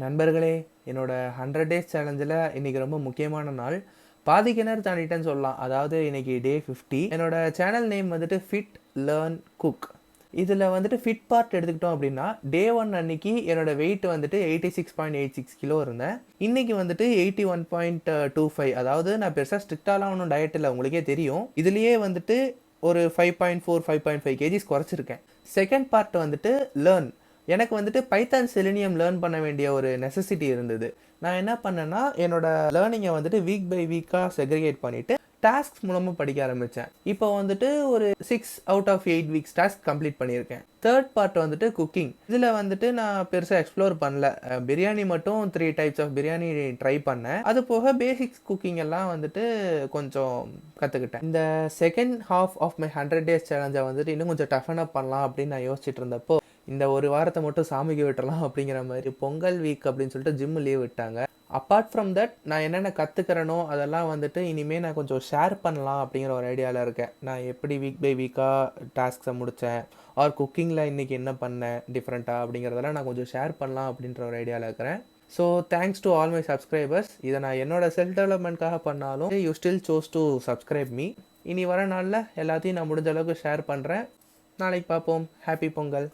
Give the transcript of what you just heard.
நண்பர்களே, என்னோட 100 டேஸ் சேலஞ்சில் இன்றைக்கி ரொம்ப முக்கியமான நாள். பாதி கிணறு தாண்டிட்டேன்னு சொல்லலாம். அதாவது இன்றைக்கி டே 50. என்னோட சேனல் நேம் வந்துட்டு ஃபிட் லேர்ன் குக். இதில் வந்துட்டு ஃபிட் பார்ட் எடுத்துக்கிட்டோம் அப்படின்னா, டே 1 அன்னைக்கு என்னோட வெயிட் வந்துட்டு 86.86 கிலோ இருந்தேன். இன்றைக்கி வந்துட்டு 81.25. அதாவது நான் பெருசாக ஸ்ட்ரிக்டாலாம் ஒன்றும் டயட் இல்லை, உங்களுக்கே தெரியும். இதுலேயே வந்துட்டு ஒரு 5.4 5.5 கேஜிஸ் குறைச்சிருக்கேன். செகண்ட் பார்ட் வந்துட்டு லேர்ன். எனக்கு வந்துட்டு பைத்தான் செலினியம் லேர்ன் பண்ண வேண்டிய ஒரு நெசசிட்டி இருந்தது. நான் என்ன பண்ணேன்னா, என்னோட லேர்னிங்கை வந்துட்டு வீக் பை வீக்காக செக்ரிகேட் பண்ணிவிட்டு டாஸ்க் மூலமாக படிக்க ஆரம்பித்தேன். இப்போ வந்துட்டு ஒரு 6 out of 8 weeks task complete பண்ணியிருக்கேன். தேர்ட் பார்ட் வந்துட்டு குக்கிங். இதில் வந்துட்டு நான் பெருசாக எக்ஸ்ப்ளோர் பண்ணல. பிரியாணி மட்டும் 3 டைப்ஸ் ஆஃப் பிரியாணி ட்ரை பண்ணேன். அது போக பேசிக்ஸ் குக்கிங் எல்லாம் வந்துட்டு கொஞ்சம் கற்றுக்கிட்டேன். இந்த second half of my 100 days சேலஞ்சை வந்துட்டு இன்னும் கொஞ்சம் டஃபன் அப் பண்ணலாம் அப்படின்னு நான் யோசிச்சுட்டு இருந்தப்போ, இந்த ஒரு வாரத்தை மட்டும் சாமிக்கு விட்டுறலாம் அப்படிங்கிற மாதிரி பொங்கல் வீக் அப்படின்னு சொல்லிட்டு ஜிம் லீவ் விட்டாங்க. அப்பார்ட் ஃப்ரம் தட் நான் என்னென்ன கற்றுக்கிறனோ அதெல்லாம் வந்துட்டு இனிமேல் நான் கொஞ்சம் ஷேர் பண்ணலாம் அப்படிங்கிற ஒரு ஐடியாவில் இருக்கேன். நான் எப்படி வீக் பை வீக்காக டாஸ்க்ஸை முடித்தேன், ஆர் குக்கிங்கில் இன்றைக்கி என்ன பண்ணேன் டிஃப்ரெண்ட்டாக அப்படிங்கிறதெல்லாம் நான் கொஞ்சம் ஷேர் பண்ணலாம் அப்படின்ற ஒரு ஐடியாவில் இருக்கிறேன். So thanks to all my subscribers. இதை நான் என்னோட செல்ஃப் டெவலப்மெண்ட்காக பண்ணாலும் you still chose to subscribe me. இனி வர நாளில் எல்லாத்தையும் நான் முடிஞ்ச அளவுக்கு ஷேர் பண்ணுறேன். நாளைக்கு பார்ப்போம். ஹாப்பி பொங்கல்.